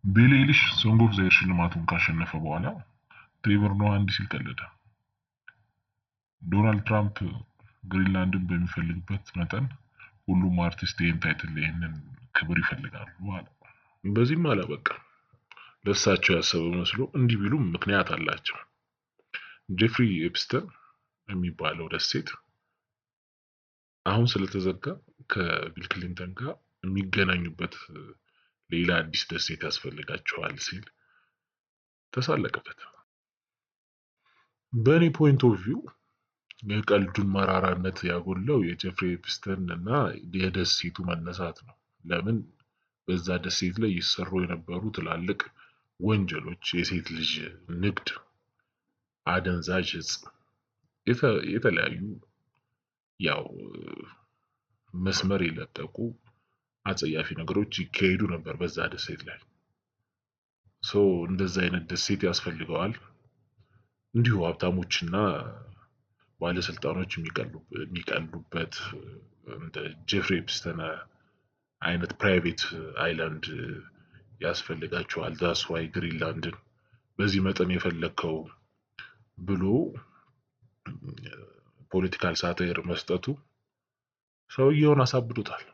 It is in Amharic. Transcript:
ቢሊ ኤሊሽ ሶንግ ኦፍ ዘ ይር ሽልማቱን ካሸነፈ በኋላ ትሬቨር ኖዋ እንዲህ ሲል ቀለደ። ዶናልድ ትራምፕ ግሪንላንድን በሚፈልግበት መጠን ሁሉም አርቲስት ይህን ታይትል ይህንን ክብር ይፈልጋሉ አለ። በዚህም አላበቃም። ለእሳቸው ያሰበ መስሎ እንዲህ ቢሉም ምክንያት አላቸው። ጄፍሪ ኤፕስተን የሚባለው ደሴት አሁን ስለተዘጋ ከቢል ክሊንተን ጋር የሚገናኙበት ሌላ አዲስ ደሴት ያስፈልጋቸዋል ሲል ተሳለቀበት። በእኔ ፖይንት ኦፍ ቪው የቀልዱን መራራነት ያጎላው የጄፍሪ ኤፕስተን እና የደሴቱ መነሳት ነው። ለምን በዛ ደሴት ላይ ይሰሩ የነበሩ ትላልቅ ወንጀሎች፣ የሴት ልጅ ንግድ፣ አደንዛዥ እጽ፣ የተለያዩ ያው መስመር የለቀቁ አጸያፊ ነገሮች ይካሄዱ ነበር በዛ ደሴት ላይ። እንደዛ አይነት ደሴት ያስፈልገዋል። እንዲሁ ሀብታሞችና ባለስልጣኖች የሚቀሉበት እንደ ጄፍሪ ኤፕስተን አይነት ፕራይቬት አይላንድ ያስፈልጋቸዋል። ዛስ ዋይ ግሪንላንድን በዚህ መጠን የፈለግከው ብሎ ፖለቲካል ሳታየር መስጠቱ ሰውየውን አሳብዶታል።